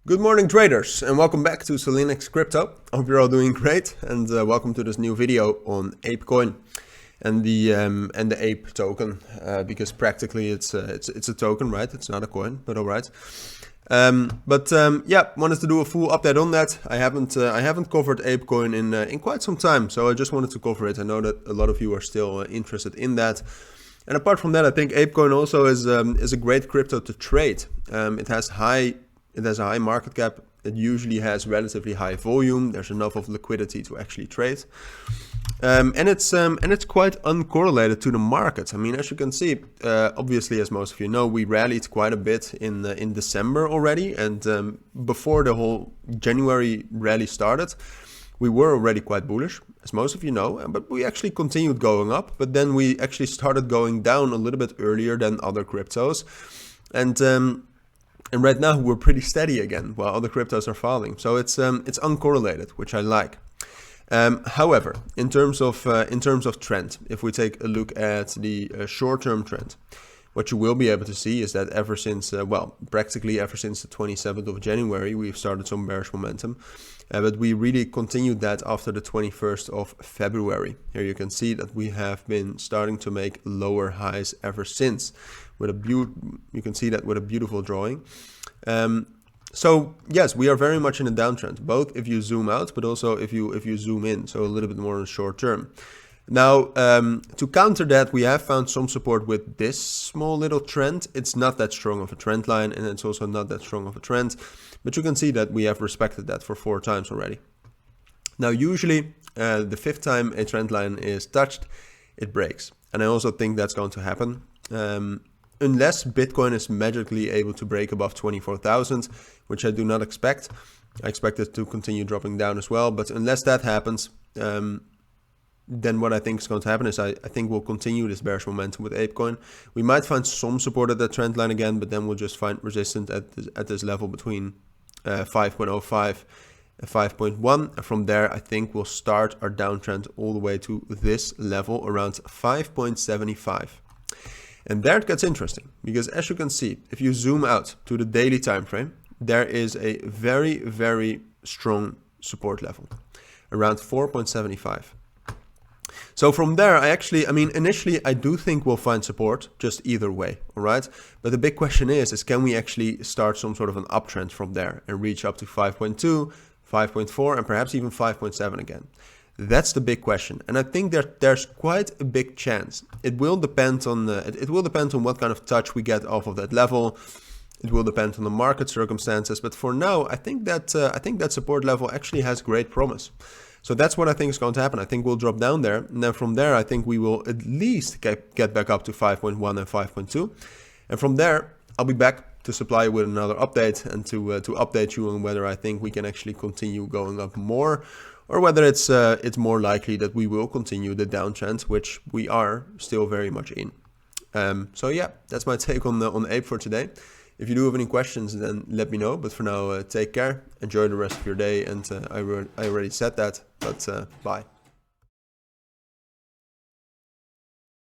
Good morning traders and welcome back to Cilinix Crypto. I hope you're all doing great and welcome to this new video on Apecoin and the Ape token because practically it's a token, right? It's not a coin, but all right. Yeah, wanted to do a full update on that. I haven't covered Apecoin in quite some time, so I just wanted to cover it. I know that a lot of you are still interested in that. And apart from that, I think Apecoin also is a great crypto to trade. It has a high market cap. It usually has relatively high volume. There's enough of liquidity to actually trade, and it's quite uncorrelated to the market. I mean, as you can see, obviously, as most of you know, we rallied quite a bit in December already, and before the whole January rally started, we were already quite bullish, as most of you know, but we actually continued going up. But then we actually started going down a little bit earlier than other cryptos, and right now we're pretty steady again, while other cryptos are falling. So it's uncorrelated, which I like. However, in terms of trend, if we take a look at the short-term trend, what you will be able to see is that ever since, practically ever since the 27th of January, we've started some bearish momentum. But we really continued that after the 21st of February. Here you can see that we have been starting to make lower highs ever since. You can see that with a beautiful drawing. So yes, we are very much in a downtrend, both if you zoom out, but also if you zoom in, so a little bit more in short term. Now, to counter that, we have found some support with this small little trend. It's not that strong of a trend line, and it's also not that strong of a trend, but you can see that we have respected that for 4 times already. Now, usually, the 5th time a trend line is touched, it breaks. And I also think that's going to happen. Unless Bitcoin is magically able to break above 24,000, which I do not expect. I expect it to continue dropping down as well, but unless that happens, then what I think is going to happen is I think we'll continue this bearish momentum with Apecoin. We might find some support at that trend line again, but then we'll just find resistance at this level between 5.05 and 5.1. And from there, I think we'll start our downtrend all the way to this level around 5.75. And there it gets interesting, because as you can see, if you zoom out to the daily time frame, there is a very, very strong support level around 4.75. So from there, initially I do think we'll find support just either way, all right? But the big question is can we actually start some sort of an uptrend from there and reach up to 5.2, 5.4, and perhaps even 5.7 again? That's the big question, and I think that there's quite a big chance. It will depend on what kind of touch we get off of that level. It will depend on the market circumstances, but for now, I think that support level actually has great promise. So that's what I think is going to happen. I think we'll drop down there, and then from there, I think we will at least get back up to 5.1 and 5.2, and from there, I'll be back to supply you with another update and to update you on whether I think we can actually continue going up more, or whether it's more likely that we will continue the downtrend, which we are still very much in. So yeah, that's my take on Ape for today. If you do have any questions, then let me know. But for now, take care, enjoy the rest of your day, and I already said that, but bye.